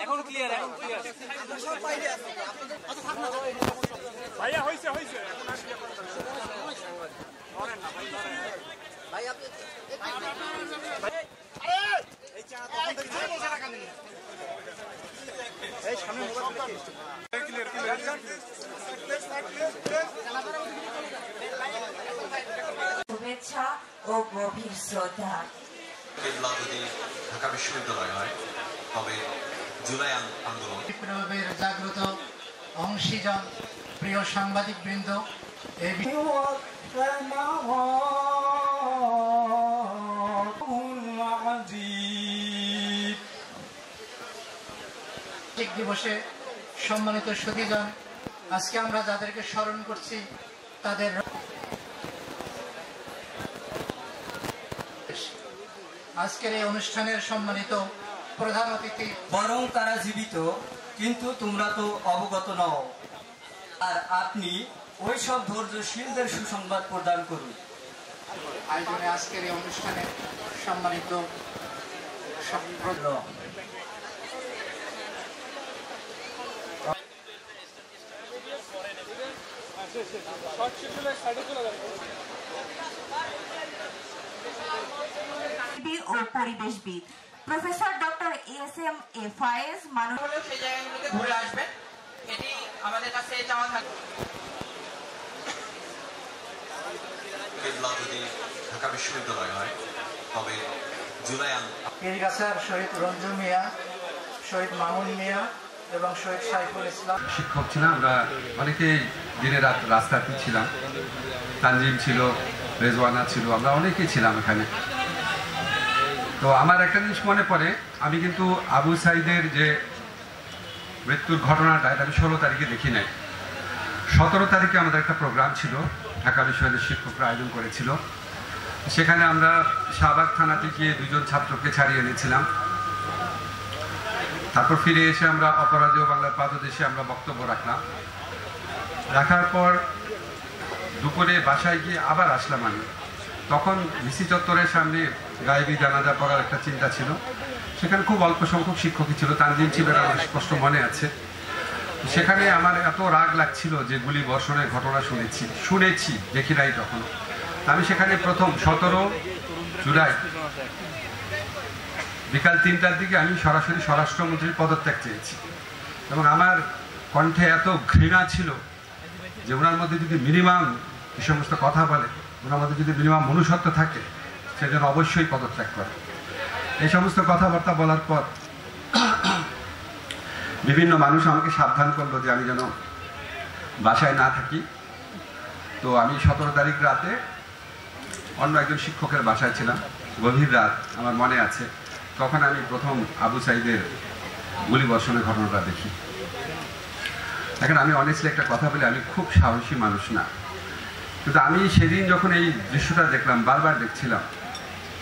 এখন ক্লিয়ার ভাইয়া হইছে হইছে এখন আসলে ধরেন না ভাই ধরেন ভাই আপনি এই চা তখন থেকে সারা কানে এই সামনে মোবাইল ক্লিয়ার ক্লিয়ার শুভেচ্ছা ও গভীর শ্রদ্ধা। কেবলা যদি ঢাকা বিশ্ববিদ্যালয় হয় তবে জুলাই আন্দোলন বিপ্লবের জাগ্রত অংশীজন প্রিয় সাংবাদিক বৃন্দ দিবসে সম্মানিত সুধীজন, আজকে আমরা যাদেরকে স্মরণ করছি তাদের আজকের এই অনুষ্ঠানের সম্মানিত প্রধান অতিথি। বরং তারা জীবিত, কিন্তু তোমরা তো অবগত নও, আর আপনি ওই সব ধৈর্যশীলদের সুসংবাদ প্রদান করুন। আয়োজনে আজকের এই অনুষ্ঠানে সম্মানিত ও পরিবেশবিদ প্রফেসর ডক্টর এস.এম. ফায়েজ মানুষ সেই জায়গাগুলোতে ঘুরে আসবেন, এটি আমাদের কাছে চাওয়া থাকবে। কেবলা যদি ঢাকা বিশ্ববিদ্যালয় হয় তবে জুলাই পীরগাছার শহীদ রঞ্জু মিয়া, শহীদ মামুন মিয়া এবং শহীদ সাইফুল ইসলাম। শিক্ষক ছিলাম আমরা, অনেকেই দিনে রাত রাস্তাতে ছিলাম। তানজিম ছিল, রেজওয়ানা ছিল, আমরা অনেকেই ছিলাম এখানে। তো আমার একটা জিনিস মনে পড়ে, আমি কিন্তু আবু সাইদের যে মৃত্যুর ঘটনাটা এটা আমি 16 তারিখে দেখি নাই। 17 তারিখে আমাদের একটা প্রোগ্রাম ছিল, ঢাকা বিশ্ববিদ্যালয়ের শিক্ষকরা আয়োজন করেছিল। সেখানে আমরা শাহবাগ থানা থেকে 2 ছাত্রকে ছাড়িয়ে এনেছিলাম। তারপর ফিরে এসে আমরা অপরাজেয় বাংলার পাদদেশে আমরা বক্তব্য রাখার পর দুপুরে বাসায় গিয়ে আবার আসলাম আমি। তখন ভিসি চত্বরের সামনে গায়েবী জানাজা পড়ার একটা চিন্তা ছিল। সেখানে খুব অল্প সংখ্যক শিক্ষকই ছিল, তানজিম ছিল, আমার স্পষ্ট মনে আছে। সেখানে আমার এত রাগ লাগছিল যে গুলি বর্ষণের ঘটনা শুনেছি দেখি নাই তখন। আমি সেখানে প্রথম 17 জুলাই বিকাল 3টার দিকে আমি সরাসরি স্বরাষ্ট্রমন্ত্রীর পদত্যাগ চেয়েছি, এবং আমার কণ্ঠে এত ঘৃণা ছিল যে ওনার মধ্যে যদি মিনিমাম এই সমস্ত কথা বলে, ওনার মধ্যে যদি মিনিমাম মনুষ্যত্ব থাকে, সেজন্য অবশ্যই পদত্যাগ করে। এই সমস্ত কথাবার্তা বলার পর বিভিন্ন মানুষ আমাকে সাবধান করলো যে আমি যেন বাসায় না থাকি। তো আমি 17 তারিখ রাতে অন্য একজন শিক্ষকের বাসায় ছিলাম, গভীর রাত আমার মনে আছে। তখন আমি প্রথম আবু সাইদের গুলিবর্ষণের ঘটনাটা দেখি। এখন আমি অনেস্টলি একটা কথা বলি, আমি খুব সাহসী মানুষ না, কিন্তু আমি সেদিন যখন এই দৃশ্যটা দেখলাম, বারবার দেখছিলাম,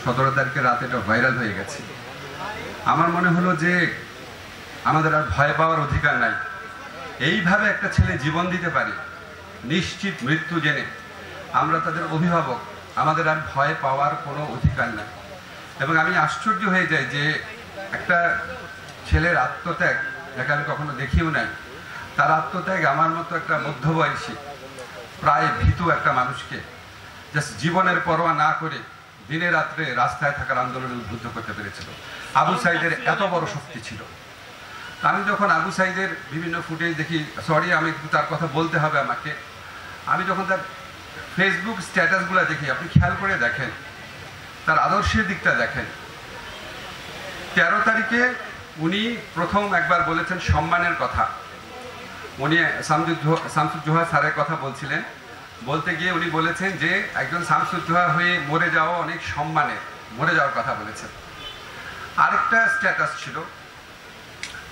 17 তারিখের রাতে এটা ভাইরাল হয়ে গেছে। আমার মনে হলো যে আমাদের আর ভয় পাওয়ার অধিকার নাই। এইভাবে একটা ছেলে জীবন দিতে পারে নিশ্চিত মৃত্যু জেনে, আমরা তাদের অভিভাবক, আমাদের আর ভয় পাওয়ার কোনো অধিকার নাই। এবং আমি আশ্চর্য হয়ে যাই যে একটা ছেলের আত্মত্যাগ, যাকে আমি কখনো দেখিও নাই, তার আত্মত্যাগ আমার মতো একটা মধ্যবয়সী প্রায় ভীতু একটা মানুষকে জাস্ট জীবনের পরোয়া না করে দিনে রাত্রে রাস্তায় থাকার আন্দোলনে উদ্বুদ্ধ করতে পেরেছিল। আবু সাইদের এত বড় শক্তি ছিল। আমি যখন আবু সাইদের বিভিন্ন ফুটেজ দেখি, সরি আমি একটু তার কথা বলতে হবে আমাকে, আমি যখন তার ফেসবুক স্ট্যাটাসগুলো দেখি, আপনি খেয়াল করে দেখেন, তার আদর্শের দিকটা দেখেন। 13 তারিখে উনি প্রথম একবার বলেছেন সম্মানের কথা। উনি শামসুজ্জোহা স্যারের কথা বলছিলেন, বলতে গিয়ে উনি বলেছেন যে একজন শামসুজ্জোহা হয়ে মরে যাওয়া অনেক সম্মানের, মরে যাওয়ার কথা বলেছেন। আরেকটা স্ট্যাটাস ছিল,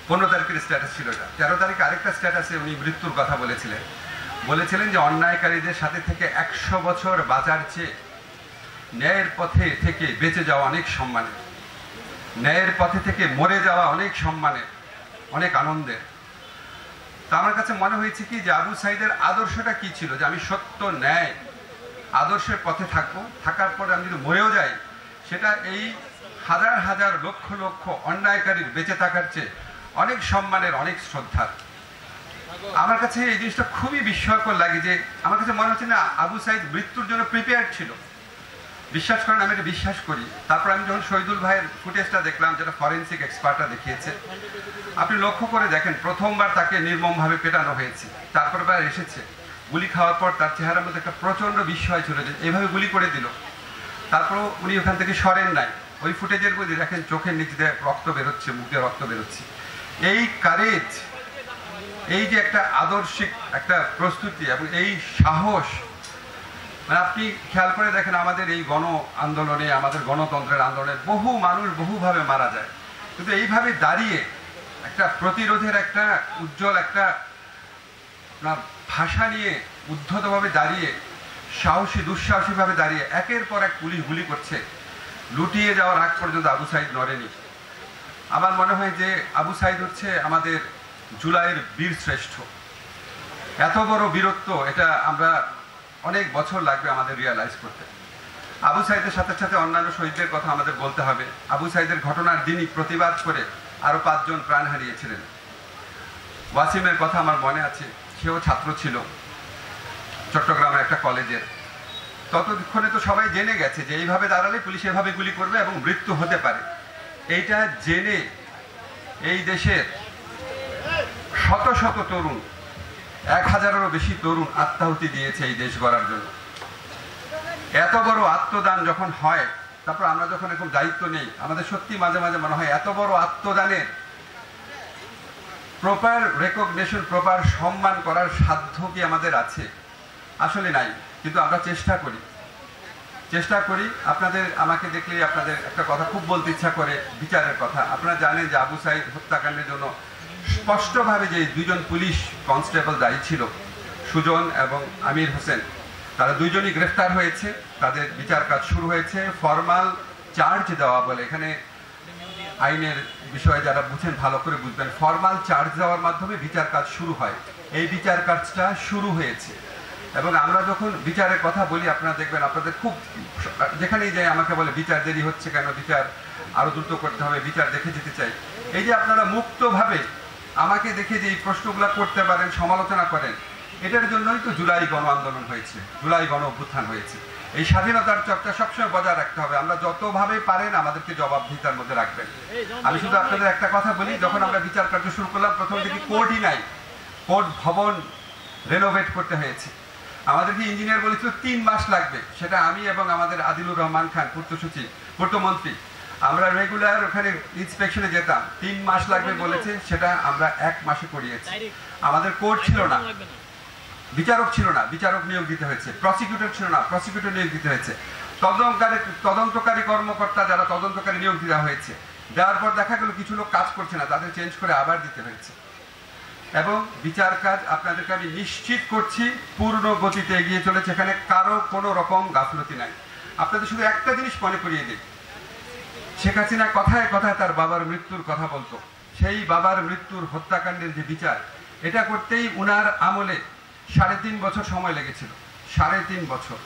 15 তারিখের স্ট্যাটাস ছিল এটা, 13 তারিখে আরেকটা স্ট্যাটাসে উনি মৃত্যুর কথা বলেছিলেন। বলেছিলেন যে অন্যায়কারীদের সাথে থেকে 100 বছর বাঁচার চেয়ে ন্যায়ের পথে থেকে বেঁচে যাওয়া অনেক সম্মানের, ন্যায়ের পথে থেকে মরে যাওয়া অনেক সম্মানের, অনেক আনন্দের। তা আমার কাছে মনে হয়েছে কি যে আবু সাইদের আদর্শটা কি ছিল, যে আমি সত্য ন্যায় আদর্শের পথে থাকবো, থাকার পরে আমি যদি মরেও যাই সেটা এই হাজার হাজার লক্ষ লক্ষ অন্যায়কারীর বেঁচে থাকার চেয়ে অনেক সম্মানের, অনেক শ্রদ্ধার। আমার কাছে এই জিনিসটা খুবই বিস্ময়কর লাগে যে আমার কাছে মনে হচ্ছে না আবু সাইদ মৃত্যুর জন্য প্রিপেয়ার ছিল। বিশ্বাস করেন, আমি এটা বিশ্বাস করি। তারপর আমি যখন শহীদুল ভাইয়ের ফুটেজটা দেখলাম, যেটা ফরেন্সিক এক্সপার্টরা দেখিয়েছে, আপনি লক্ষ্য করে দেখেন প্রথমবার তাকে নির্মমভাবে পেটানো হয়েছে, তারপর বার এসেছে গুলি খাওয়ার পর তার চেহারার মধ্যে একটা প্রচন্ড বিস্ময় ছিল যে এইভাবে গুলি করে দিল। তারপর উনি ওখান থেকে সরেন নাই। ওই ফুটেজের মধ্যে দেখেন চোখের নিচ দিয়ে রক্ত বেরোচ্ছে, মুখ দিয়ে রক্ত বেরোচ্ছে। এই কারেজ, এই যে একটা আদর্শিক একটা প্রস্তুতি এবং এই সাহস, মানে আপনি খেয়াল করে দেখেন আমাদের এই গণ আন্দোলনে, আমাদের গণতন্ত্রের আন্দোলনে বহু মানুষ বহুভাবে মারা যায়, কিন্তু এইভাবে দাঁড়িয়ে একটা প্রতিরোধের একটা উজ্জ্বল একটা ভাষা নিয়ে উদ্ধতভাবে দাঁড়িয়ে, সাহসী দুঃসাহসীভাবে দাঁড়িয়ে একের পর এক পুলিশ গুলি করছে, লুটিয়ে যাওয়ার আগ পর্যন্ত আবু সাইদ নড়েনি। আমার মনে হয় যে আবু সাইদ হচ্ছে আমাদের জুলাইয়ের বীর শ্রেষ্ঠ। এত বড় বীরত্ব এটা আমরা অনেক বছর লাগবে আমাদের রিয়ালাইজ করতে। আবু সাইদের সাথে সাথে অন্যান্য শহীদদের কথা আমাদের বলতে হবে। আবু সাইদের ঘটনার দিনই প্রতিবাদ করে আরো 5 জন প্রাণ হারিয়েছিলেন। ওয়াসিমের কথা আমার মনে আছে, সেও ছাত্র ছিল চট্টগ্রামের একটা কলেজের। ততক্ষণে তো সবাই জেনে গেছে যে এইভাবে দাঁড়ালে পুলিশ এভাবে গুলি করবে এবং মৃত্যু হতে পারে। এইটা জেনে এই দেশের শত শত তরুণ, 1000-এরও বেশি তরুণ আত্মাহুতি দিয়েছে এই দেশ গড়ার জন্য। এত বড় আত্মদান যখন হয়, তারপর আমরা যখন এরকম দায়িত্ব নেই, আমাদের সত্যি মাঝে মাঝে মনে হয় এত বড় আত্মদানের প্রপার রেকগনিশন, প্রপার সম্মান করার সাধ্য কি আমাদের আছে? আসলে নাই, কিন্তু আমরা চেষ্টা করি। আপনাদের আমাকে দেখলে আপনাদের একটা কথা খুব বলতে ইচ্ছা করে, বিচারের কথা। আপনারা জানেন যে আবু সাইদ হত্যাকাণ্ডের জন্য স্পষ্টভাবে যে 2 জন পুলিশ কনস্টেবল দায়ী ছিল, সুজন এবং আমির হোসেন, তারা 2 জনই গ্রেফতার হয়েছে। তাদের বিচার কাজ শুরু হয়েছে। ফরমাল চার্জ দেওয়া বলে, এখানে আইনের বিষয়ে যারা বুঝেন ভালো করে বুঝবেন, ফরমাল চার্জ দেওয়ার মাধ্যমে বিচার কাজ শুরু হয়। এই বিচার কাজটা শুরু হয়েছে এবং আমরা যখন বিচারের কথা বলি, আপনারা দেখবেন আপনাদের খুব, যেখানেই যাই আমাকে বলে বিচার দেরি হচ্ছে কেন, বিচার আরো দ্রুত করতে হবে, বিচার দেখে যেতে চাই। এই যে আপনারা মুক্তভাবে আমাকে দেখে যে এই প্রশ্নগুলো করতে পারেন, সমালোচনা করেন, এটার জন্যই তো জুলাই গণ আন্দোলন হয়েছে, জুলাই গণ অভ্যুত্থান হয়েছে। এই স্বাধীনতার চর্চা সবসময় বজায় রাখতে হবে। আমরা যতভাবে পারেন আমাদেরকে জবাবদিহিতার মধ্যে রাখবেন। আমি শুধু আপনাদের একটা কথা বলি, যখন আমরা বিচার কার্য শুরু করলাম, প্রথম দিকে কোর্টই নাই, কোর্ট ভবন রেনোভেট করতে হয়েছে। আমাদেরকে ইঞ্জিনিয়ার বলেছিল 3 মাস লাগবে। সেটা আমি এবং আমাদের আদিলুর রহমান খান, পূর্ত সচিব, পূর্তমন্ত্রী, আমরা রেগুলার ওখানে ইন্সপেকশনে যেতাম। 3 মাস লাগবে বলেছে, সেটা আমরা 1 মাসে করিয়েছি। আমাদের কোর্ট ছিল না, বিচারক ছিল না, বিচারক নিয়োগ দিতে হয়েছে। প্রসিকিউটর ছিল না, প্রসিকিউটর নিয়োগ দিতে হয়েছে। তদন্তকারী কর্মকর্তা যারা তদন্তকারী নিয়োগ দেওয়া হয়েছে, দেওয়ার পর দেখা গেল কিছু লোক কাজ করছে না, তাদের চেঞ্জ করে আবার দিতে হয়েছে। এবং বিচার কাজ আপনাদেরকে আমি নিশ্চিত করছি পূর্ণ গতিতে এগিয়ে চলেছে। এখানে কারো কোনো রকম গাফলতি নাই। আপনাদের শুধু একটা জিনিস মনে করিয়ে দিই, শেখ হাসিনা কথায় কথায় তার বাবার মৃত্যুর কথা বলতো। সেই বাবার মৃত্যুর হত্যাকাণ্ডের যে বিচার, এটা করতেই উনার আমলে 3.5 বছর সময় লেগেছিল। 3.5 বছর।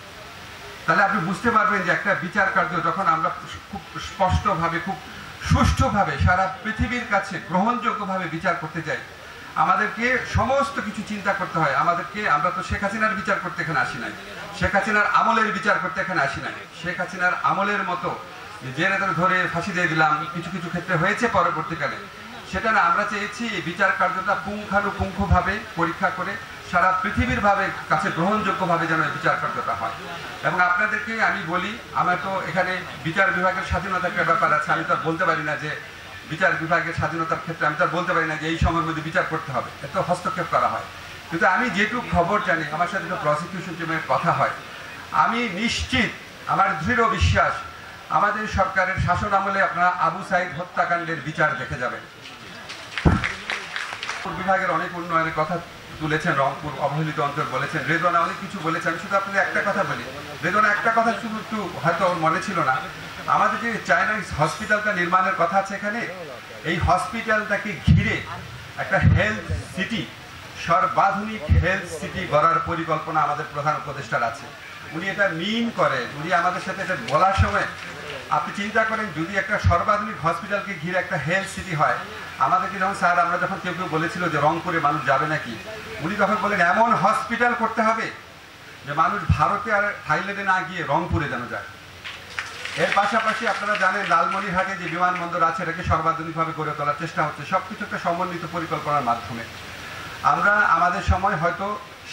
তাহলে আপনি বুঝতে পারবেন যে একটা বিচার কার্য যখন আমরা খুব স্পষ্টভাবে, খুব সুষ্ঠুভাবে সারা পৃথিবীর কাছে গ্রহণযোগ্যভাবে বিচার করতে যাই, আমাদেরকে সমস্ত কিছু চিন্তা করতে হয়। আমরা তো শেখ হাসিনার বিচার করতে এখানে আসি নাই, শেখ হাসিনার আমলের বিচার করতে এখানে আসি নাই। শেখ হাসিনার আমলের মতো জেলে ধরে ফাঁসি দিয়ে দিলাম, কিছু কিছু ক্ষেত্রে হয়েছে পরবর্তীকালে, সেটা না। আমরা চেয়েছি এই বিচার কার্যটা পুঙ্খানুপুঙ্খভাবে পরীক্ষা করে সারা পৃথিবীর কাছে গ্রহণযোগ্যভাবে যেন এই বিচার কার্যটা হয়। এবং আপনাদেরকে আমি বলি, আমার তো এখানে বিচার বিভাগের স্বাধীনতার একটা ব্যাপার আছে। আমি তো বলতে পারি না যে বিচার বিভাগের স্বাধীনতার ক্ষেত্রে আমি তো বলতে পারি না যে এই সময়ের মধ্যে বিচার করতে হবে, এত হস্তক্ষেপ করা হয়। কিন্তু আমি যেটুকু খবর জানি, আমার সাথে তো প্রসিকিউশন টিমের কথা হয়, আমি নিশ্চিত, আমার দৃঢ় বিশ্বাস, আমাদের সরকারের শাসন আমলে আপনারা আবু সাইদ হত্যাকাণ্ডের বিচার দেখে যাবেন। বিভাগের অনেক উন্নয়নের কথা তুলেছেন, রংপুর অবহেলিত অঞ্চল বলেছেন, রেদওয়ানা অনেক কিছু বলেছেন। আমি শুধু আপনাদের একটা কথা বলি, রেদওয়ানা একটা কথা শুধু একটু হয়তো ওর মনে ছিল না, আমাদের যে চায়নাইজ হসপিটালটা নির্মাণের কথা আছে এখানে, এই হসপিটালটাকে ঘিরে একটা হেলথ সিটি, সর্বাধুনিক হেলথ সিটি গড়ার পরিকল্পনা আমাদের প্রধান উপদেষ্টার আছে। উনি এটা মিন করেন, উনি আমাদের সাথে এটা বলার সময় আপনি চিন্তা করেন যদি একটা সর্বাধুনিক হসপিটালকে ঘিরে একটা হেলথ সিটি হয়, আমাদেরকে যখন স্যার আমরা যখন কেউ বলেছিল যে রংপুরে মানুষ যাবে নাকি, উনি তখন বলেন এমন হসপিটাল করতে হবে যে মানুষ ভারতে আর থাইল্যান্ডে না গিয়ে রংপুরে যেন যায়। এর পাশাপাশি আপনারা জানেন লালমনিরহাটে যে বিমানবন্দর আছে এটাকে সর্বাধুনিকভাবে গড়ে তোলার চেষ্টা হচ্ছে, সবকিছু একটা সমন্বিত পরিকল্পনার মাধ্যমে। আমরা আমাদের সময় হয়তো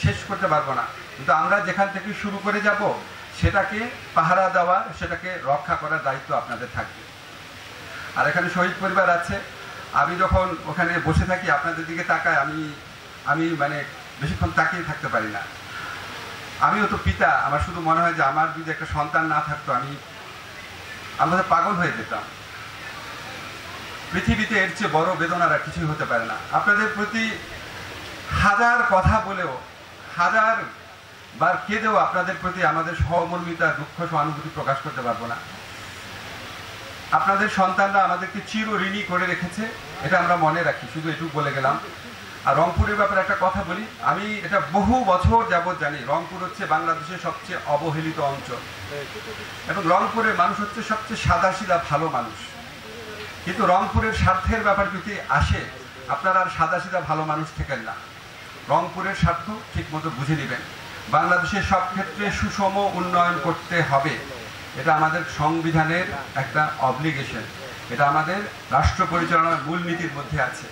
শেষ করতে পারবো না, কিন্তু আমরা যেখান থেকে শুরু করে যাব সেটাকে পাহারা দেওয়ার, সেটাকে রক্ষা করার দায়িত্ব আপনাদের থাকবে। আর এখানে শহীদ পরিবার আছে, আমি যখন ওখানে বসে থাকি আপনাদের দিকে তাকায়, আমি মানে বেশিক্ষণ তাকিয়ে থাকতে পারি না। আমিও তো পিতা, আমার শুধু মনে হয় যে আমার যদি একটা সন্তান না থাকতো আমরা পাগল হয়ে যেতাম। পৃথিবীতে এর চেয়ে বড় বেদনার আর কিছুই হতে পারে না। আপনাদের প্রতি হাজার কথা বলেও, হাজার বার কেঁদেও আপনাদের প্রতি আমাদের সহমর্মিতা, দুঃখ, সহানুভূতি প্রকাশ করতে পারবো না। আপনাদের সন্তানরা আমাদেরকে চির ঋণী করে রেখেছে, এটা আমরা মনে রাখি, শুধু এটুকু বলে গেলাম। আর রংপুরের ব্যাপারে একটা কথা বলি, আমি এটা বহু বছর যাবৎ জানি, রংপুর হচ্ছে বাংলাদেশের সবচেয়ে অবহেলিত অঞ্চল এবং রংপুরের মানুষ হচ্ছে সবচেয়ে সাদাসিধা ভালো মানুষ। কিন্তু রংপুরের স্বার্থের ব্যাপার যদি আসে, আপনারা আর সাদাসিধা ভালো মানুষ থেকেন না। রংপুরের স্বার্থ ঠিক মতো বুঝে নেবেন। বাংলাদেশের সব ক্ষেত্রে সুষম উন্নয়ন করতে হবে, এটা আমাদের সংবিধানের একটা অব্লিগেশন, এটা আমাদের রাষ্ট্র পরিচালনার মূলনীতির মধ্যে আছে।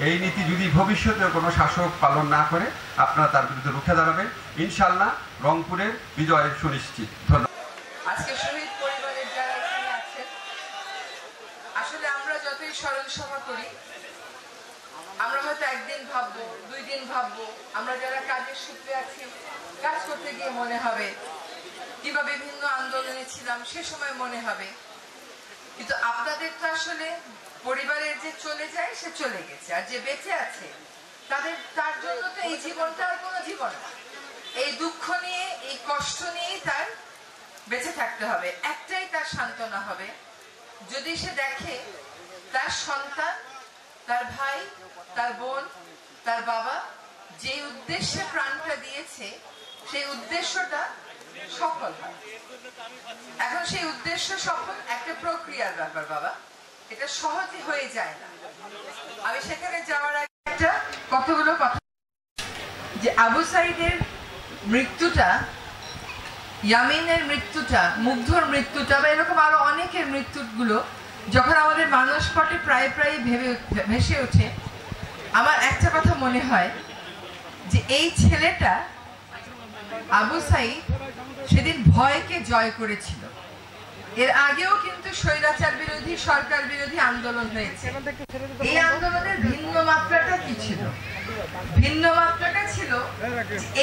এই নীতি যদি ভবিষ্যতে কোনো শাসক পালন না করে আপনারা তার বিরুদ্ধে রুখে দাঁড়াবেন। ইনশাআল্লাহ রংপুরের বিজয় সুনিশ্চিত। ধন্যবাদ। আজকে শহীদ পরিবারের যারা এখানে আছেন, আসলে আমরা যতই স্মরণ সভা করি, আমরা হয়তো একদিন ভাববো, 2 দিন ভাববো, আমরা যারা কাজের সূত্রে আছি, কাজ করতে গিয়ে মনে হবে, কিংবা বিভিন্ন আন্দোলনে ছিলাম সে সময় মনে হবে। কিন্তু আপনাদের তো আসলে পরিবারের যে চলে যায় সে চলে গেছে, আর যে বেঁচে আছে তার জন্য তো এই জীবনটা আর কোনো জীবন না। এই দুঃখ নিয়ে, এই কষ্ট নিয়েই তার বেঁচে থাকতে হবে। একটাই তার সান্ত্বনা হবে, যদি সে দেখে তার সন্তান, তার ভাই, তার বোন, তার বাবা যে উদ্দেশ্যে প্রাণটা দিয়েছে সেই উদ্দেশ্যটা সফল হয়। এখন সেই উদ্দেশ্য সফল একটা প্রক্রিয়ার ব্যাপার বাবা, এটা সহজে হয়ে যায় না। আমি সেখানে যাওয়ার আগে একটা কতগুলো কথা, যে আবু সাইদের মৃত্যুটা, ইয়ামিনের মৃত্যুটা, মুগ্ধর মৃত্যুটা, বা এরকম আরো অনেকের মৃত্যুগুলো যখন আমাদের মানসপটে প্রায় ভেসে ওঠে, আমার একটা কথা মনে হয় যে এই ছেলেটা আবু সাইদ সেদিন ভয়কে জয় করেছিল। এর আগেও কিন্তু স্বৈরাচার বিরোধী, সরকার বিরোধী আন্দোলন হয়েছে। এই আন্দোলনের ভিন্ন মাত্রাটা কি ছিল? ভিন্ন মাত্রাটা ছিল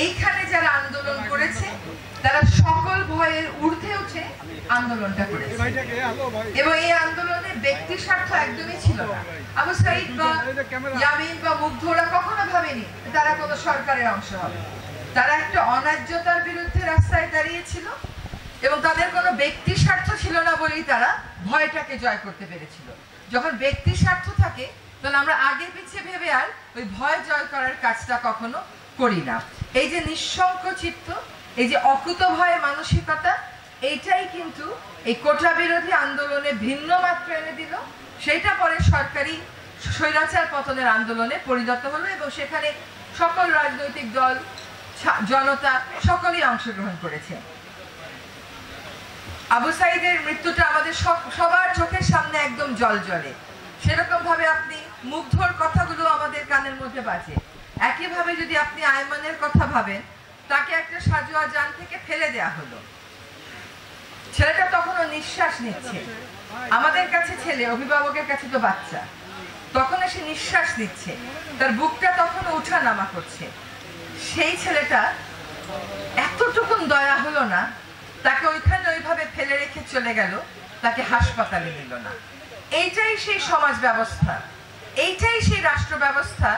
এইখানে যারা আন্দোলন করেছে তারা সকল ভয়ের ঊর্ধ্বে উঠে আন্দোলনটা করেছে, এবং এই আন্দোলনে ব্যক্তি স্বার্থ একদমই ছিল না। আবু সাইদ বা ইয়ামিন বা মুগ্ধরা কখনো ভাবেনি তারা কোনো সরকারের অংশ হবে। তারা একটা অন্যায্যতার বিরুদ্ধে রাস্তায় দাঁড়িয়েছিল এবং তাদের কোনো ব্যক্তি স্বার্থ ছিল না বলেই তারা ভয়টাকে জয় করতে পেরেছিল। যখন ব্যক্তি স্বার্থ থাকে তখন আমরা আগে পিছিয়ে ভেবে আর ওই ভয় জয় করার কাজটা কখনো করি না। এই যে নিঃশঙ্ক চিত্ত, এই যে অকুত ভয় মানসিকতা, এইটাই কিন্তু এই কোটা বিরোধী আন্দোলনে ভিন্ন মাত্রা এনে দিল। সেইটা পরে সরকারি স্বৈরাচার পতনের আন্দোলনে পরিণত হলো এবং সেখানে সকল রাজনৈতিক দল, জনতা সকলেই অংশগ্রহণ করেছে। আবু সাইদের মৃত্যুটা আমাদের সবার চোখের সামনে একদম জলজলে। সেরকম ভাবে আপনি মুগ্ধর কথাগুলো আমাদের কানের মধ্যে বাজে। একইভাবে যদি আপনি আয়মানের কথা ভাবেন, তাকে একটা সাজোয়া যান থেকে ফেলে দেয়া হলো। ছেলেটা তখনও নিঃশ্বাস নিচ্ছে, আমাদের কাছে ছেলে, অভিভাবকের কাছে তো বাচ্চা, তখন সে নিঃশ্বাস নিচ্ছে, তার বুকটা তখন ওঠা নামা করছে। সেই ছেলেটা এতটুকুন দয়া হলো না, তাকে ওইখানে ওইভাবে ফেলে রেখে চলে গেল, তাকে হাসপাতালে নিল না। এইটাই সেই সমাজ ব্যবস্থা, এইটাই সেই রাষ্ট্র ব্যবস্থা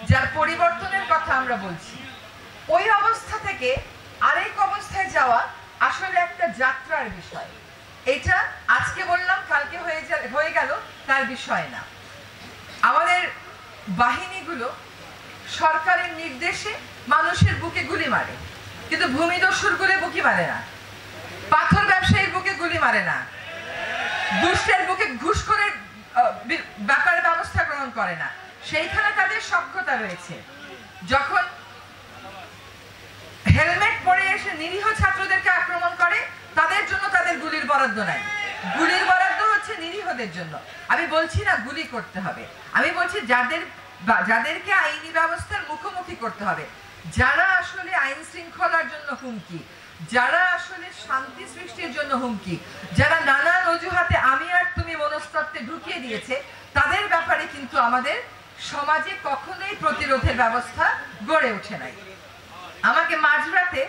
যার পরিবর্তনের কথা আমরা আমরা বলছি। ওই অবস্থা থেকে আরেক অবস্থায় যাওয়া আসলে একটা যাত্রার বিষয়। এটা আজকে বললাম কালকে হয়ে গেল তার বিষয় না। আমাদের বাহিনীগুলো সরকারের নির্দেশে মানুষের বুকে গুলি মারে, কিন্তু ভূমিদস্যুরগুলো বুকি মারে না, পাথর ব্যবসায়ীর বুকে গুলি মারে না, দুষ্টের বুকে ঘুষখোরের ব্যাপারে ব্যবস্থা গ্রহণ করে না। সেইখানে তাদের সক্ষমতা রয়েছে। যখন হেলমেট পরে এসে নিরীহ ছাত্রদেরকে আক্রমণ করে, তাদের জন্য তাদের গুলির বরাদ্দ নাই। গুলির বরাদ্দ হচ্ছে নিরীহদের জন্য। আমি বলছি না গুলি করতে হবে, আমি বলছি যাদেরকে আইনি ব্যবস্থার মুখোমুখি করতে হবে, যারা আসলে আইন শৃঙ্খলার জন্য হুমকি, যারা আসলে শান্তি সৃষ্টির জন্য হুমকি, যারা নানান অজুহাতে আমি আর তুমি মনস্তত্ত্বে ঢুকিয়ে দিয়েছে, তাদের ব্যাপারে কিন্তু আমাদের সমাজে কখনোই প্রতিরোধের ব্যবস্থা গড়ে ওঠে নাই। আমাকে মাঝরাতে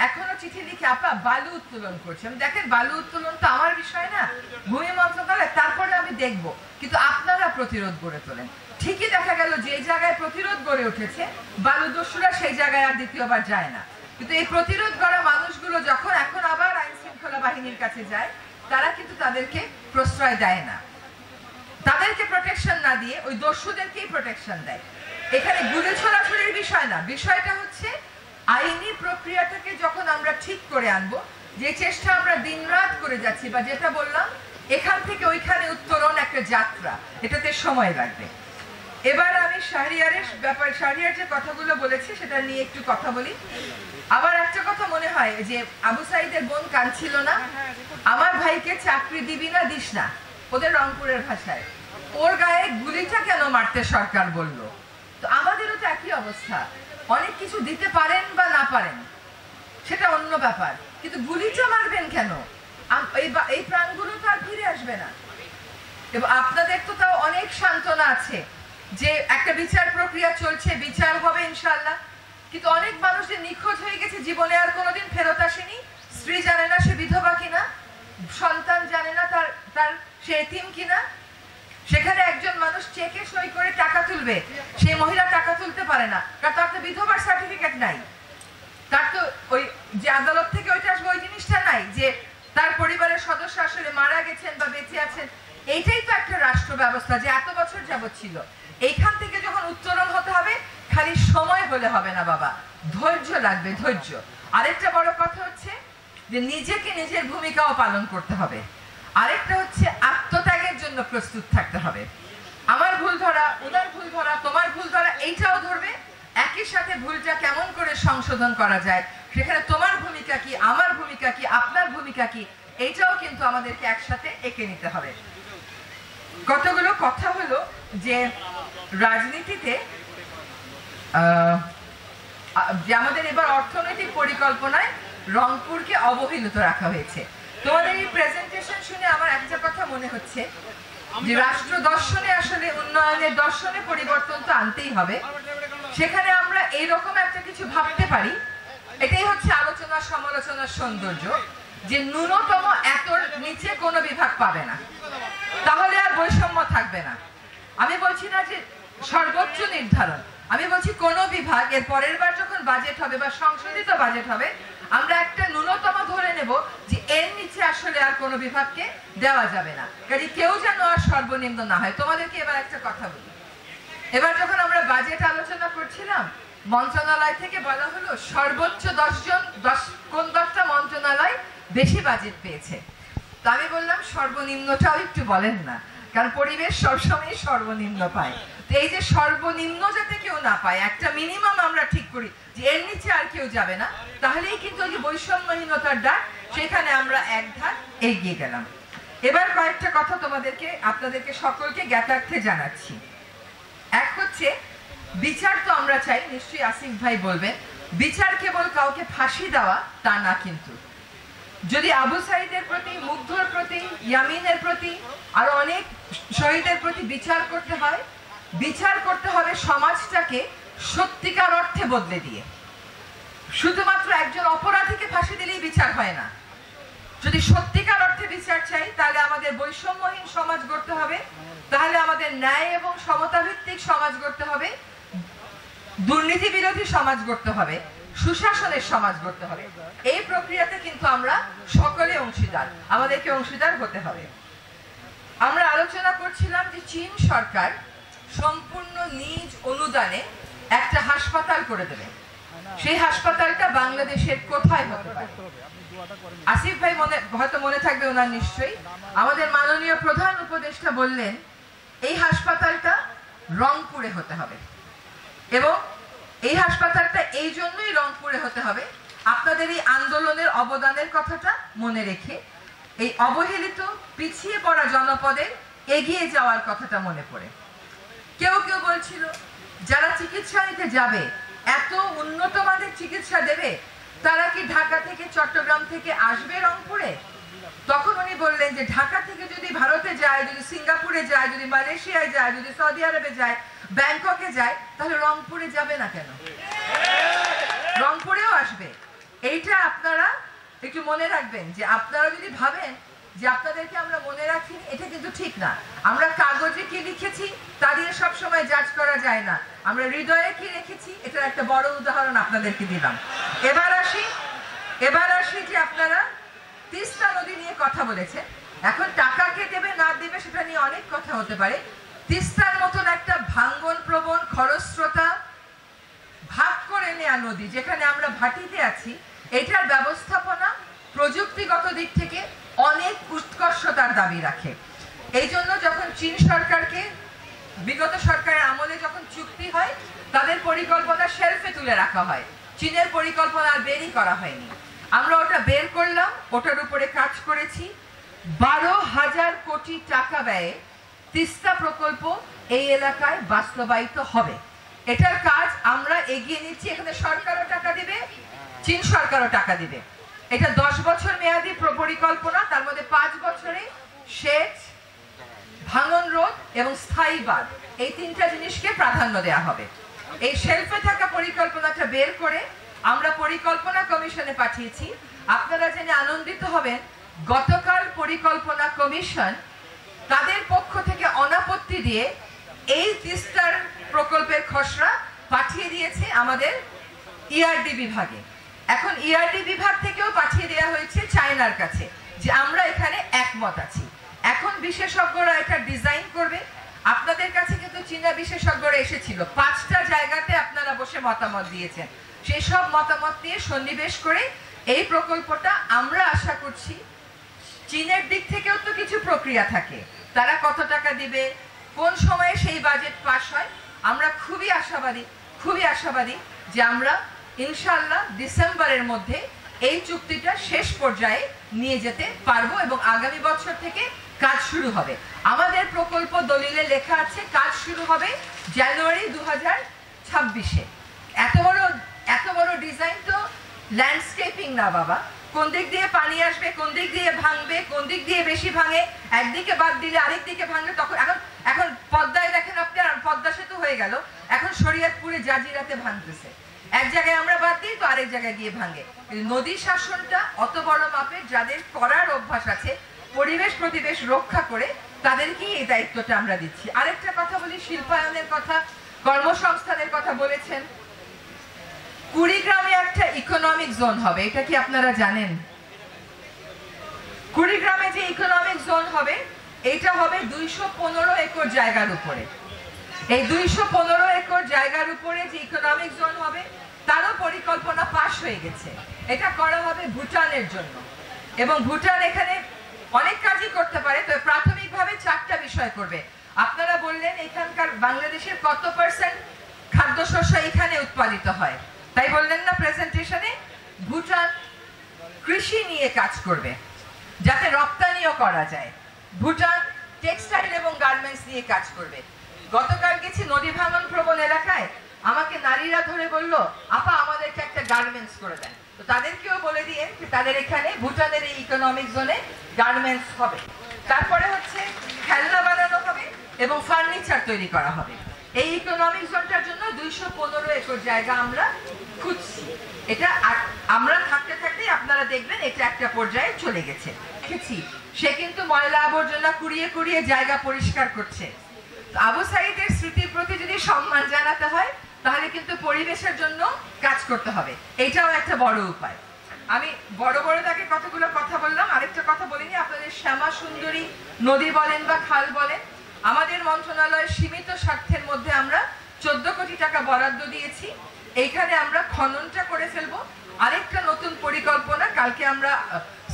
এখনো চিঠি লিখে আপা বালু উত্তোলন করছে। আমি দেখেন বালু উত্তোলন তো আমার বিষয় না, ভূমি মন্ত্রণালয়, তারপরে আমি দেখব, কিন্তু আপনারা প্রতিরোধ গড়ে তোলেন। ঠিকই দেখা গেল যে জায়গায় প্রতিরোধ গড়ে উঠেছে বালু দস্যুরা সেই জায়গায় আর দ্বিতীয়বার যায় না। কিন্তু এই প্রতিরোধ করা মানুষগুলো যখন এখন আবার আইন শৃঙ্খলা বাহিনীর কাছে যায়, তারা কিন্তু তাদেরকে প্রশ্রয় দেয় না, তাদেরকে প্রোটেকশন না দিয়ে ওই দস্যুদেরকেই প্রোটেকশন দেয়। এখানে গুলি ছোড়াছুড়ির বিষয় না, বিষয়টা হচ্ছে আইনি প্রক্রিয়াটাকে যখন আমরা ঠিক করে আনবো, যে চেষ্টা আমরা দিনরাত করে যাচ্ছি, বা যেটা বললাম এখান থেকে ওইখানে উত্তরণ একটা যাত্রা, এটাতে সময় লাগবে। এবার আমি শাহরিয়ারের ব্যাপারে, শাহরিয়ার যে কথাগুলো বলেছি সেটা নিয়ে একটু কথা বলি। আবার একটা কথা মনে হয় যে আবু সাইদের বোন কাঁদছিল না, আমার ভাইকে চাকরি দিবি না দিস না, ওদের রংপুরের ভাষায়, ওর গায়ে গুলিটা কেন মারতে সরকার বলল। তো আমাদেরও তো একই অবস্থা, অনেক কিছু দিতে পারেন বা না পারেন সেটা অন্য ব্যাপার, কিন্তু গুলিটা মারবেন কেন? এই প্রাণগুলো তো আর ফিরে আসবে না। এবং আপনাদের তো তাও অনেক সান্ত্বনা আছে যে একটা বিচার প্রক্রিয়া চলছে, বিচার হবে ইনশাআল্লাহ, কিন্তু অনেক মানুষের নিখোঁজ হয়ে গেছে, জীবনে আর কোনোদিন ফেরত আসেনি। স্ত্রী জানে না সে বিধবা কিনা, সন্তান জানে না তার সে এতিম কিনা। সেখানে একজন মানুষ চেকে সই করে টাকা তুলবে, সেই মহিলা টাকা তুলতে পারে না, কারণ তার তো বিধবার সার্টিফিকেট নাই, তার তো ওই যে আদালত থেকে ওইটা আসবে ওই জিনিসটা নাই যে তার পরিবারের সদস্য আসলে মারা গেছেন বা বেঁচে আছেন। এইটাই তো একটা রাষ্ট্র ব্যবস্থা যে এত বছর যাবৎ ছিল। এইখান থেকে যখন উত্তরণ হতে হবে, খালি সময় হলে হবে না বাবা, ধৈর্য লাগবে, ধৈর্য। আরেকটা বড় কথা হচ্ছে যে নিজেকে নিজের ভূমিকাও পালন করতে হবে। আরেকটা হচ্ছে আত্মত্যাগের জন্য প্রস্তুত থাকতে হবে। আমার ভুল ধরা, ওনার ভুল ধরা, তোমার ভুল ধরা, এইটাও ধরবে। একই সাথে ভুলটা কেমন করে সংশোধন করা যায়, সেখানে তোমার ভূমিকা কি, আমার ভূমিকা কি, আপনার ভূমিকা কি, এইটাও কিন্তু আমাদেরকে একসাথে এঁকে নিতে হবে। কতগুলো কথা হলো যে রাজনীতিতে যে আমাদের এবার অর্থনৈতিক পরিকল্পনায় রংপুরকে অবহেলিত রাখা হয়েছে। তোমাদের এই প্রেজেন্টেশন শুনে আমার একটা কথা মনে হচ্ছে যে রাষ্ট্র দর্শনে আসলে উন্নয়নের দর্শনে পরিবর্তন তো আনতেই হবে। সেখানে আমরা এইরকম একটা কিছু ভাবতে পারি, এটাই হচ্ছে আলোচনা সমালোচনার সৌন্দর্য, যে ন্যূনতম এত নিচে কোনো বিভাগ পাবে না, তাহলে আর বৈষম্য থাকবে না। আমি বলছি না যে সর্বোচ্চ নির্ধারণ, আমি বলছি কোনো বিভাগ এর পরের বার যখন বাজেট হবে বা সংশোধিত বাজেট হবে, আমরা একটা ন্যূনতম ধরে নেব যে এর নিচে আসলে আর কোনো বিভাগকে দেওয়া যাবে না, কাজে কেউ যেন আর সর্বনিম্ন না হয়। তোমাদেরকে এবার একটা কথা বলি, এবার যখন আমরা বাজেট আলোচনা করছিলাম, মন্ত্রণালয় থেকে বলা হলো সর্বোচ্চ 10টা মন্ত্রণালয় বেশি বাজেট পেয়েছে। তো আমি বললাম সর্বনিম্নটাও একটু বলেন না, কারণ পরিবেশ সবসময় সর্বনিম্ন পায়। তো এই যে সর্বনিম্ন যাতে কেউ না পায়, একটা মিনিমাম আমরা ঠিক করি যে এর নিচে আর কেউ যাবে না, তাহলেই কিন্তু ওই যে বৈষম্যহীনতার ডাক, সেখানে আমরা এক ধাপ এগিয়ে গেলাম। এবার কয়েকটা কথা আপনাদেরকে সকলকে জ্ঞাতার্থে জানাচ্ছি। এক হচ্ছে বিচার তো আমরা চাই, নিশ্চয়ই আসিফ ভাই বলবেন, বিচার কেবল কাউকে ফাঁসি দেওয়া তা না, কিন্তু যদি আবু সাইদের প্রতি, মুগ্ধর প্রতি, ইয়ামিনের প্রতি, আরো অনেক শহীদের প্রতি বিচার করতে হয়, বিচার করতে হবে সমাজটাকে সত্যিকার অর্থে বদলে দিয়ে। শুধুমাত্র একজন অপরাধীকে ফাঁসি দিলেই বিচার হয় না। যদি সত্যিকার অর্থে বিচার চাই, তাহলে আমাদের বৈষম্যহীন সমাজ গড়তে হবে, তাহলে আমাদের ন্যায় এবং সমতা ভিত্তিক সমাজ গড়তে হবে, দুর্নীতি বিরোধী সমাজ গড়তে হবে, সুশাসনের সমাজ গড়তে হবে। এই প্রক্রিয়াতে কিন্তু আমরা সকলে অংশীদার, আমাদেরকে অংশীদার হতে হবে। আমরা আলোচনা করছিলাম যে চীন সরকার সম্পূর্ণ নিজ অনুদানে একটা হাসপাতাল করে দেবে। সেই হাসপাতালটা বাংলাদেশের কোথায় হতে পারে? আসিফ ভাই হয়তো মনে থাকবে ওনার নিশ্চয়ই, আমাদের মাননীয় প্রধান উপদেষ্টা বললেন এই হাসপাতালটা রংপুরে হতে হবে, এবং এই হাসপাতালটা এই জন্যই রংপুরে হতে হবে আপনাদের এই আন্দোলনের অবদানের কথাটা মনে রেখে, এই অবহেলিত পিছিয়ে পড়া জনপদের এগিয়ে যাওয়ার কথাটা মনে পড়ে। কেউ কেউ বলছিল যারা চিকিৎসা নিতে যাবে, এত উন্নত মানের চিকিৎসা দেবে, তারা কি ঢাকা থেকে চট্টগ্রাম থেকে আসবে রংপুরে? তখন উনি বললেন যে ঢাকা থেকে যদি ভারতে যায়, যদি সিঙ্গাপুরে যায়, যদি মালয়েশিয়ায় যায়, যদি সৌদি আরবে যায়, ব্যাংককে যায়, তাহলে রংপুরে যাবে না কেন? রংপুরেও আসবে। এইটা আপনারা একটু মনে রাখবেন, যে আপনারা যদি ভাবেন যে আপনাদেরকে আমরা মনে রাখি, এটা কিন্তু ঠিক না। আমরা কাগজে কি লিখেছি তা দিয়ে সবসময় জাজ করা যায় না, আমরা হৃদয়ে কি রেখেছি এটার একটা বড় উদাহরণ আপনাদেরকে দিলাম। এবার আসি যে আপনারা তিস্তা নদী নিয়ে কথা বলেছেন। এখন টাকা কে দেবে না দেবে সেটা নিয়ে অনেক কথা হতে পারে। তিস্তার মতন একটা ভাঙ্গন প্রবণ, খরস্রোতা, ভাগ করে নেয়া নদী, যেখানে আমরা ভাটিতে আছি, এটার ব্যবস্থাপনা প্রযুক্তিগত দিক থেকে অনেক উৎকর্ষতার দাবি রাখে। এই জন্য যখন চীন সরকারকে বিগত সরকারের আমলে যখন চুক্তি হয়, তাদের পরিকল্পনা শেলফে তুলে রাখা হয়, চীনের পরিকল্পনা আর বেরই করা হয়নি। আমরা ওটা বের করলাম, ওটার উপরে কাজ করেছি। 12,000 কোটি টাকা ব্যয়ে তিস্তা প্রকল্প এই এলাকায় বাস্তবায়িত হবে। এটার কাজ আমরা এগিয়ে নিচ্ছি। এখানে সরকারও টাকা দিবে, চীন সরকারও টাকা দিবে। এটা 10 বছর মেয়াদী পরিকল্পনা, তার মধ্যে 5 বছরে সেচ, ভাঙন রোধ এবং স্থায়ী বাঁধ, এই 3টা জিনিসকে প্রাধান্য দেওয়া হবে। এই শেলফে থাকা পরিকল্পনাটা বের করে আমরা পরিকল্পনা কমিশনে পাঠিয়েছি। আপনারা জেনে আনন্দিত হবেন, গতকাল পরিকল্পনা কমিশন তাদের পক্ষ থেকে অনাপত্তি দিয়ে এই তিস্তার প্রকল্পের খসড়া পাঠিয়ে দিয়েছে আমাদের ইআরডি বিভাগে। এখন ইআরডি বিভাগ থেকেও পাঠিয়ে দেওয়া হয়েছে চায়নার কাছে, যে আমরা এখানে একমত আছি। এখন বিশেষজ্ঞরা এটা ডিজাইন করবে। আপনাদের কাছে কিন্তু চীনা বিশেষজ্ঞরা এসেছিল, 5টা জায়গাতে আপনারা বসে মতামত দিয়েছেন। সেই সব মতামত নিয়ে সন্নিবেশ করে এই প্রকল্পটা আমরা আশা করছি, চীনের দিক থেকেও তো কিছু প্রক্রিয়া থাকে, তারা কত টাকা দিবে, কোন সময়ে সেই বাজেট পাস হয়। আমরা খুবই আশাবাদী যে আমরা ইনশাআল্লাহ ডিসেম্বরের মধ্যে এই চুক্তিটা শেষ পর্যায়ে নিয়ে যেতে পারবো, এবং আগামী বছর থেকে কাজ শুরু হবে। আমাদের প্রকল্প দলিলে লেখা আছে কাজ শুরু হবে জানুয়ারি 2026-এ। এত বড় ডিজাইন তো ল্যান্ডস্কেপিং না বাবা। কোন দিক দিয়ে পানি আসবে, কোন দিক দিয়ে ভাঙবে, কোন দিক দিয়ে বেশি ভাঙে, একদিকে বাদ দিলে আরেক দিকে ভাঙবে। তখন এখন পদ্মায় দেখেন আপনি, পদ্মা সেতু হয়ে গেল, এখন শরীয়তপুরে জাজিরাতে ভাঙতেছে। এক জায়গায় আমরা বাদ দিই তো আরেক জায়গায় গিয়ে ভাঙে। নদী শাসনটা অত বড় মাপের যাদের করার অভ্যাস আছে, পরিবেশ প্রতিবেশ রক্ষা করে, তাদেরকেই এই দায়িত্বটা আমরা দিচ্ছি। আরেকটা কথা বলি, শিল্পায়নের কথা, কর্মসংস্থানের কথা বলেছেন। কুড়িগ্রামে একটা ইকোনমিক জোন হবে, এটা কি আপনারা জানেন? কুড়িগ্রামে যে ইকোনমিক জোন হবে, এটা হবে 215 একর জায়গার উপরে। এই 215 একর জায়গার উপরে যে ইকোনমিক জোন হবে, তারও পরিকল্পনা পাস হয়ে গেছে। এটা করা হবে ভুটানের জন্য, এবং ভুটান এখানে অনেক কাজই করতে পারে। তো প্রাথমিকভাবে 4টা বিষয় করবে। আপনারা বললেন এখানকার বাংলাদেশের কত % খাদ্যশস্য এখানে উৎপাদিত হয়, তাই বললেন না প্রেজেন্টেশনে? ভুটান কৃষি নিয়ে কাজ করবে যাতে রপ্তানিও করা যায়। ভুটান টেক্সটাইল এবং গার্মেন্টস নিয়ে কাজ করবে। গতকাল গেছি নদী ভাঙন প্রবণ এলাকায়, আমাকে নারীরা ধরে বলল, আপা আমাদেরকে একটা গার্মেন্টস করে দেন। তো তাদেরকেও বলে দিয়ে যে তাদের এখানে ভুটানের এই ইকোনমিক জোনে গার্মেন্টস হবে। তারপরে হচ্ছে খেলনা বানানো হবে এবং ফার্নিচার তৈরি করা হবে। এই ইকোনমিক জোনটার জন্য 215 একর জায়গা আমরা খুঁজছি। এটা আমরা থাকতে থাকতে আপনারা দেখবেন এটা একটা পর্যায়ে চলে গেছে। দেখেছি সে কিন্তু ময়লা আবর্জনা কুড়িয়ে জায়গা পরিষ্কার করছে। আবু সাঈদের স্মৃতির প্রতি যদি সম্মান জানাতে হয়, তাহলে কিন্তু পরিবেশের জন্য কাজ করতে হবে, এইটাও একটা বড় উপায়। আমি বড় বড় দাগে কতগুলো কথা বললাম, আরেকটা কথা বলিনি। আপনাদের শ্যামা সুন্দরী নদী বলেন বা খাল বলেন, আমাদের মন্ত্রণালয়ের সীমিত স্বার্থের মধ্যে আমরা 14 কোটি টাকা বরাদ্দ দিয়েছি। এইখানে আমরা খননটা করে ফেলবো। আরেকটা নতুন পরিকল্পনা, কালকে আমরা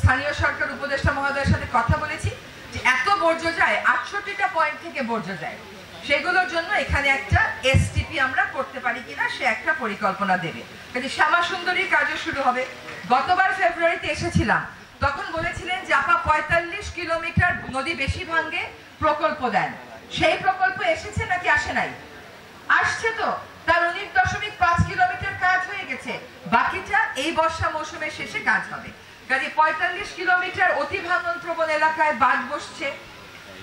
স্থানীয় সরকার উপদেষ্টা মহোদয়ের সাথে কথা বলেছি যে এত বর্জ্য যায়, 68টা পয়েন্ট থেকে বর্জ্য যায়, সেগুলোর জন্য এখানে একটা এসটিপি আমরা করতে পারি কিনা সে একটা পরিকল্পনা দেবে। কাজে শ্যামা সুন্দরীর কাজও শুরু হবে। গতবার ফেব্রুয়ারিতে এসেছিলাম, তখন বলেছিলেন যে আপা 45 কিলোমিটার নদী বেশি ভাঙ্গে প্রকল্প দেন। সেই প্রকল্প এসেছে নাকি আসে নাই? আসছে তো, তার 19.5 কিলোমিটার কাজ হয়ে গেছে, বাকিটা এই বর্ষা মৌসুমের শেষে কাজ হবে। কাজে 45 কিলোমিটার অতি ভাঙন প্রবণ এলাকায় বাঁধ বসছে,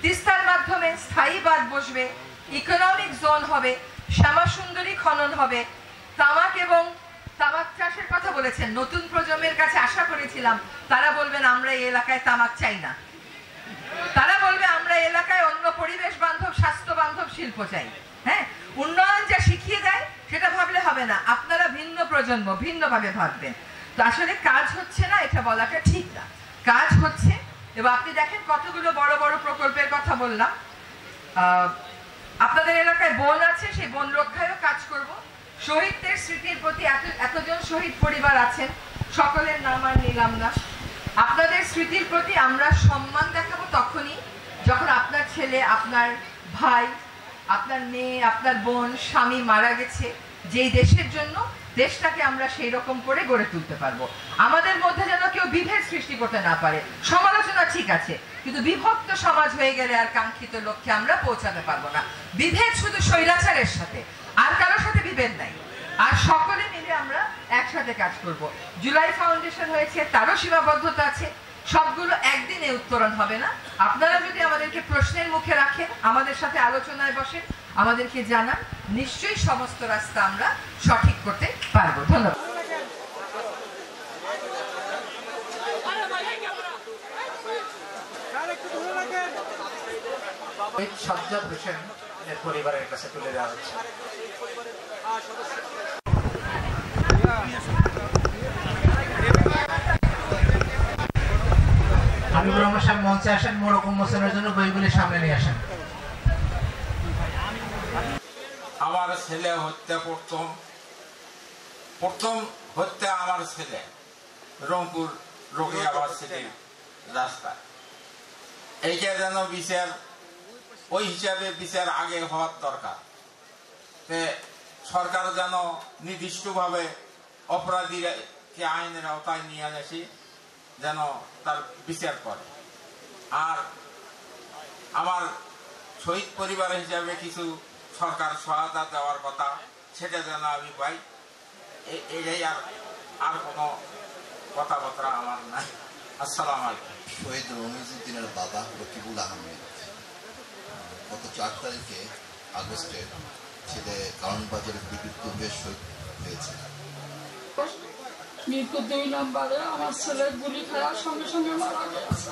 তিস্তার মাধ্যমে স্থায়ী বাঁধ বসবে, ইকোনমিক জোন হবে, শ্যামা সুন্দরী খনন হবে, তামাক এবং তামাক চাষের কথা বলেছেন। নতুন প্রজন্মের কাছে আশা করেছিলাম তারা বলবেন আমরা এই এলাকায় তামাক চাই না, তারা বলবে আমরা এলাকায় অন্য পরিবেশ বান্ধব স্বাস্থ্য বান্ধব শিল্প চাই। হ্যাঁ, উন্নয়ন যা শিখিয়ে দেয় সেটা ভাবলে হবে না, আপনারা ভিন্ন প্রজন্ম ভিন্নভাবে ভাববেন। তো আসলে কাজ হচ্ছে না এটা বলাটা ঠিক না, কাজ হচ্ছে। এবং আপনি দেখেন কতগুলো বড় বড় প্রকল্পের কথা বললাম। আপনাদের এলাকায় বন আছে, সেই বন রক্ষায়ও কাজ করব। শহীদদের স্মৃতির প্রতি এতজন শহীদ পরিবার আছেন, সকলের নাম আর নিলাম না। আপনাদের স্মৃতির প্রতি আমরা সম্মান দেখাবো তখনই যখন আপনার ছেলে, আপনার ভাই, আপনার মেয়ে, আপনার বোন, স্বামী মারা গেছে, যেই দেশের জন্য, দেশটাকে আমরা সেই রকম করে গড়ে তুলতে পারবো। আমাদের মধ্যে যেন কেউ বিভেদ সৃষ্টি করতে না পারে। সমালোচনা ঠিক আছে, কিন্তু বিভক্ত সমাজ হয়ে গেলে আর কাঙ্ক্ষিত লক্ষ্যে আমরা পৌঁছাতে পারবো না। বিভেদ শুধু স্বৈরাচারের সাথে, আর কারোর সাথে বিভেদ নাই। আর সকলে মিলে আমরা একসাথে কাজ করব। জুলাই ফাউন্ডেশন হয়েছে, তারও সীমাবদ্ধতা আছে, সবগুলো একদিনে উত্তরণ হবে না। আপনারা যদি আমাদেরকে প্রশ্নের মুখে রাখেন, আমাদের সাথে আলোচনায় বসেন, আমাদেরকে জানান, নিশ্চয়ই সমস্ত রাস্তা আমরা সঠিক করতে পারবো। ধন্যবাদ। সাজ্জাদ হোসেন এর পরিবারের কাছে তুলে দেওয়া হচ্ছে। হাবিবুর রহমান সাহেব মঞ্চে আসেন, মোড়ক উন্মোচনের জন্য বইগুলি সামনে নিয়ে আসেন। আমার ছেলে হত্যা প্রথম হত্যা আমার ছেলে রংপুর রোগী ইউনিভার্সিটির রাস্তা। এইটা যেন বিচার ওই হিসাবে বিচার আগে হওয়ার দরকার। সরকার যেন নির্দিষ্টভাবে অপরাধীকে আইনের আওতায় নিয়ে আসি, যেন তার বিচার করে। আর আমার শহীদ পরিবার হিসাবে কিছু সরকার সহায়তা দেওয়ার কথা, সেটা যেন আমি পাই। এটাই আর কোনো কথাবার্তা আমার নাই। আসসালামু আলাইকুম। শহীদ রমিজউদ্দিনের বাবা রকিবুল আহমেদ গত 4 তারিখে আগস্টে ছেলে কারণবাজারের বিদ্যুৎ দুর্গে শহীদ হয়েছে। মৃত্যু 2 নম্বরে আমার ছেলে গুলি খাওয়ার সঙ্গে সঙ্গে মারা গেছে।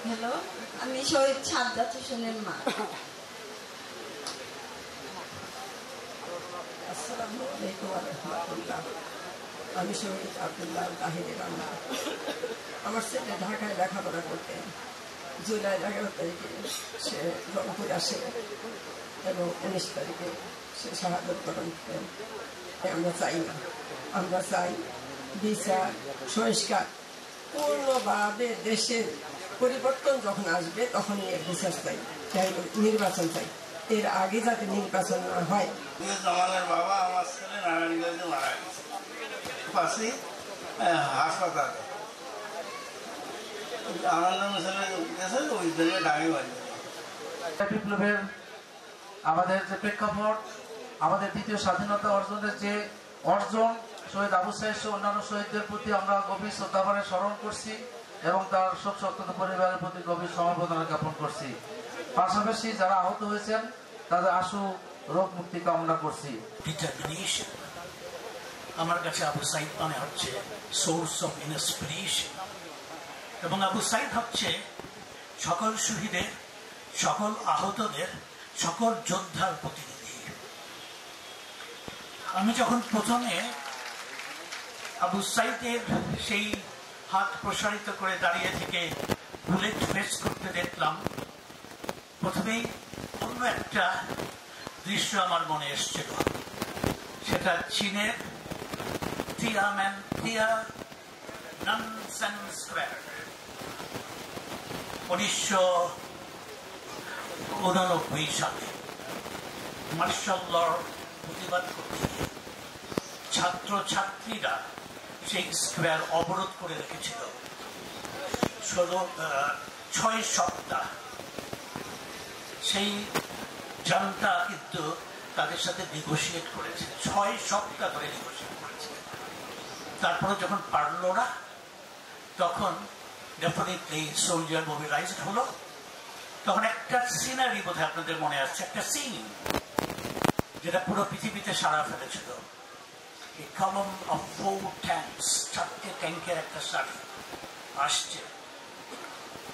হ্যালো, আমি শহীদ সাজ্জাদ হোসেনের মা। আসসালামু আলাইকুম ওয়া রাহমাতুল্লাহ। আমি শহীদ আব্দুল্লাহ তাহিরের আম্মা। আমার ছেলে ঢাকায় লেখাপড়া করতেন। জুলাই 11 তারিখে সে রংপুর আসে এবং 19 তারিখে সে শাহাদত বরণ করেন। আমরা চাই না, আমরা চাই বিচার, সংস্কার, পূর্ণভাবে দেশের পরিবর্তন যখন আসবে তখনই এর বিচার চাই, নির্বাচন চাই। এর আগে যাতে নির্বাচন না হয়। জামালের বাবা আমার ছেলে নারায়ণগঞ্জে মারা গেছে, পাশে হাসপাতালে। বিপ্লবের আমাদের যে প্রেক্ষাপট, আমাদের দ্বিতীয় স্বাধীনতা অর্জনের যে অর্জন, শহীদ আবু সাঈদ সহ অন্যান্য শহীদদের প্রতি আমরা গভীর শ্রদ্ধাভরে স্মরণ করছি এবং তার শোক সন্তপ্ত পরিবারের প্রতি গভীর সমবেদনা জ্ঞাপন করছি। পাশাপাশি যারা আহত হয়েছেন তাদের আশু রোগ মুক্তি কামনা করছি। ডিটারমিনেশন আমার কাছে আবু সাঈদ মানে হচ্ছে সোর্স অফ ইন্সপিরেশন, এবং আবু সাঈদ হচ্ছে সকল শহীদের, সকল আহতদের সকল যোদ্ধার প্রতিনিধি। আমি যখন প্রথমে আবু সাইদের সেই হাত প্রসারিত করে দাঁড়িয়ে থেকে বুলেট ফেস করতে দেখলাম, প্রথমেই অন্য একটা দৃশ্য আমার মনে এসেছিল। সেটা চীনের তিয়াননমেন স্কয়ার 1989 সালে মার্শাল লর প্রতিবাদ করতে গিয়ে ছাত্র ছাত্রীরা সেই স্কয়ার অবরোধ করে রেখেছিল 6 সপ্তাহ। সেই জানটা কিন্তু তাদের সাথে নেগোশিয়েট করেছে, 6 সপ্তাহ ধরে নেগোশিয়েট করেছে। তারপরে যখন পারলো না, তখন ডেফিনেটলি সোলজার মোবিলাইজড হলো। তখন একটা সিনারি বোধহয় আপনাদের মনে আসছে, একটা সিন যেটা পুরো পৃথিবীতে সাড়া ফেলেছিল। এই কলম অফ 4 ট্যাঙ্কস, 4টে ট্যাঙ্কের একটা সারি আসছে।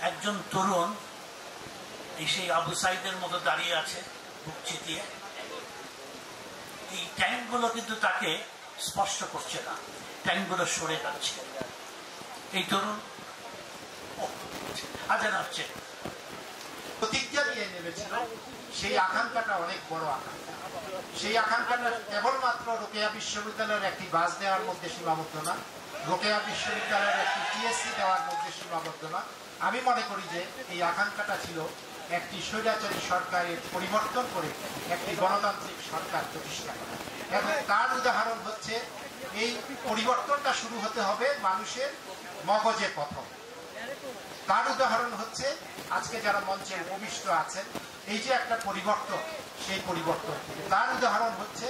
একজন তরুণ এই সেই আবু সাইদের মতো দাঁড়িয়ে আছে বুক চিতিয়ে। এই ট্যাঙ্কগুলো কিন্তু তাকে স্পর্শ করছে না, ট্যাঙ্কগুলো সরে যাচ্ছে। এই তরুণ আজান হচ্ছে, প্রতিজ্ঞা নিয়ে নেমেছিল। সেই আকাঙ্ক্ষাটা অনেক বড় আকাঙ্ক্ষা। সেই আকাঙ্ক্ষাটা কেবলমাত্র রোকেয়া বিশ্ববিদ্যালয়ের একটি বাস দেওয়ার মধ্যে সীমাবদ্ধ না, রোকেয়া বিশ্ববিদ্যালয়ের একটি টিএসসি দেওয়ার মধ্যে সীমাবদ্ধ না। আমি মনে করি যে এই আকাঙ্ক্ষাটা ছিল একটি স্বৈরাচারী সরকারের পরিবর্তন করে একটি গণতান্ত্রিক সরকার প্রতিষ্ঠা করা। এবং তার উদাহরণ হচ্ছে এই পরিবর্তনটা শুরু হতে হবে মানুষের মগজে প্রথম। তার উদাহরণ হচ্ছে আজকে যারা মঞ্চে উপবিষ্ট আছেন, এই যে একটা পরিবর্তন, সেই পরিবর্তন থেকে। তার উদাহরণ হচ্ছে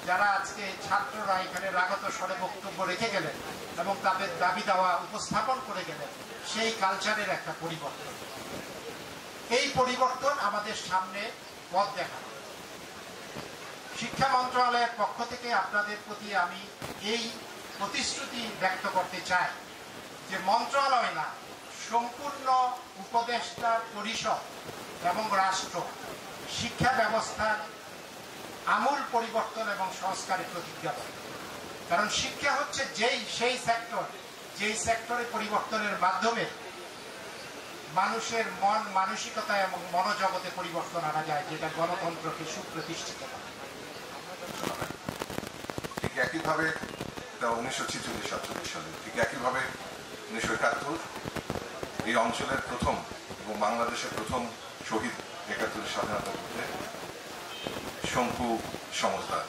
যারা আজকে ছাত্ররা এখানে রাগত স্বরে বক্তব্য রেখে গেলেন এবং তাদের দাবি দাওয়া উপস্থাপন করে গেলেন, সেই কালচারের একটা পরিবর্তন। এই পরিবর্তন আমাদের সামনে পথ দেখানো। শিক্ষা মন্ত্রণালয়ের পক্ষ থেকে আপনাদের প্রতি আমি এই প্রতিশ্রুতি ব্যক্ত করতে চাই যে মন্ত্রণালয় না, সম্পূর্ণ উপদেষ্টা পরিষদ এবং রাষ্ট্র শিক্ষা ব্যবস্থার আমূল পরিবর্তন এবং সংস্কারের প্রতিজ্ঞাবদ্ধ। কারণ শিক্ষা হচ্ছে সেই সেক্টর, যেই সেক্টরে পরিবর্তনের মাধ্যমে মানুষের মন মানসিকতা এবং মনোজগতে পরিবর্তন আনা যায়, যেটা গণতন্ত্রকে সুপ্রতিষ্ঠিত করে। ঠিক একইভাবে 1946-47 সালে, ঠিক একইভাবে 1971 এই অঞ্চলের প্রথম এবং বাংলাদেশের প্রথম শহীদ 71 স্বাধীনতা যুদ্ধে শঙ্কু সমজদার,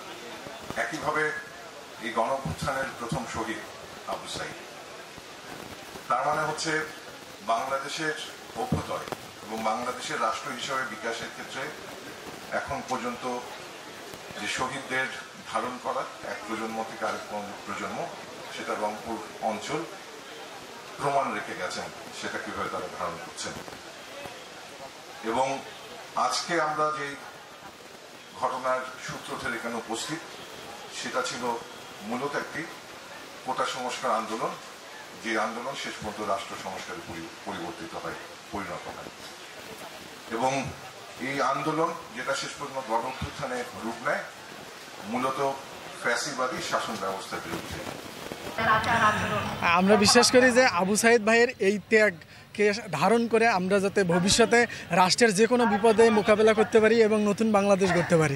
একইভাবে এই গণঅভ্যুত্থানের প্রথম শহীদ আবু সাইদ। তার মানে হচ্ছে বাংলাদেশের অভ্যুদয় এবং বাংলাদেশের রাষ্ট্র হিসেবে বিকাশের ক্ষেত্রে এখন পর্যন্ত যে শহীদদের ধারণ করা এক প্রজন্ম থেকে আরেক প্রজন্ম, সেটা রংপুর অঞ্চল প্রমাণ রেখে গেছেন সেটা কিভাবে তারা ধারণ করছেন। এবং আজকে আমরা যে ঘটনার সূত্র ধরে এখানে উপস্থিত, সেটা ছিল মূলত একটি কোটা সংস্কার আন্দোলন, যে আন্দোলন শেষ পর্যন্ত রাষ্ট্র সংস্কারে পরিবর্তিত হয়, পরিণত হয়। এবং এই আন্দোলন যেটা শেষ পর্যন্ত গণঅভ্যুত্থানে রূপ নেয়, মূলত ফ্যাসিবাদী শাসন ব্যবস্থার বিরুদ্ধে। আমরা বিশ্বাস করি যে আবু সাইদ ভাইয়ের এই ত্যাগকে ধারণ করে আমরা যাতে ভবিষ্যতে রাষ্ট্রের যে কোনো বিপদে মোকাবেলা করতে পারি এবং নতুন বাংলাদেশ গড়তে পারি।